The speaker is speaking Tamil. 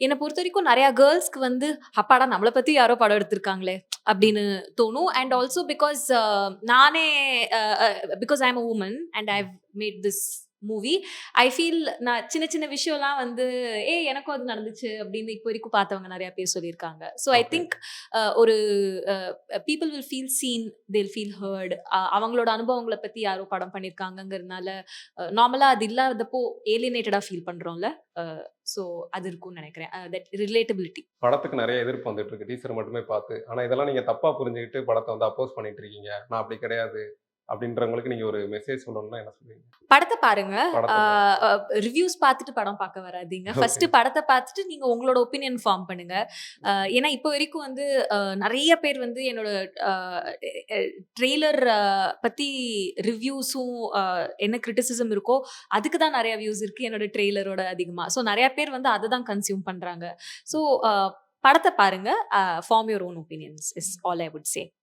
என்ன பொறுத்தவரைக்கும் நெறைய கேர்ள்ஸ்க்கு வந்து, "அப்பாடா! நம்மள பத்தி யாரோ படம் எடுத்திருக்காங்களே!" அப்படின்னு தோணும். அண்ட் ஆல்சோ பிகாஸ் நானே uh uh because I am a woman and I've made this movie. I feel நான் சின்ன சின்ன விஷயம்லாம் வந்து, "ஏய் எனக்கும் அது நடந்துச்சு" அப்படின்னு இப்போ வரைக்கும் பார்த்தவங்க நெறைய பேர் சொல்லியிருக்காங்க. So I okay. திங்க் ஒரு uh people will feel seen, they will feel hurt. அவங்களோட அனுபவங்கள பத்தி யாரோ படம் பண்ணியிருக்காங்கங்கிறதுனால, நார்மலா அது இல்லாதப்போ ஏலியனேட்டடா ஃபீல் பண்றோம்ல. அ ஸோ அது இருக்கும்னு நெனைக்கிறேன். That relatability. படத்துக்கு நெறைய எதிர்ப்பு வந்துட்டு இருக்கு. டீசர மட்டுமே பார்த்து. ஆனா இதெல்லாம் நீங்க தப்பா புரிஞ்சுகிட்டு படத்த வந்து அப்போஸ் பண்ணிட்டு இருக்கீங்க. நான் அப்படி கிடையாது. அப்படின்றவங்களுக்கு நீங்க ஒரு மெசேஜ் சொல்லணும்னா என்ன சொல்லுவீங்க? படத்த பாருங்க. ஆ படத்த பாருங்க. அ ரிவ்யூஸ் பார்த்துட்டு படம் பார்க்க வராதீங்க. ஓகே. ஃபர்ஸ்ட்டு படத்த பார்த்துட்டு நீங்க உங்களோட ஒப்பீனியன் ஃபார்ம் பண்ணுங்க. ஏன்னா இப்போ வரைக்கும் வந்து நெறைய பேர் வந்து என்னோட அ எ ட்ரெய்லர் பத்தி ரிவ்யூஸும் என்ன கிரிட்டிசிசம் இருக்கோ, அதுக்கு தான் நெறைய வியூஸ் இருக்கு என்னோட ட்ரெய்லரோட அதிகமா. ஸோ நெறைய பேர் வந்து அத தான் கன்சியூம் பண்றாங்க. ஸோ அ படத்த பாருங்க. Form your own opinions is all I would say.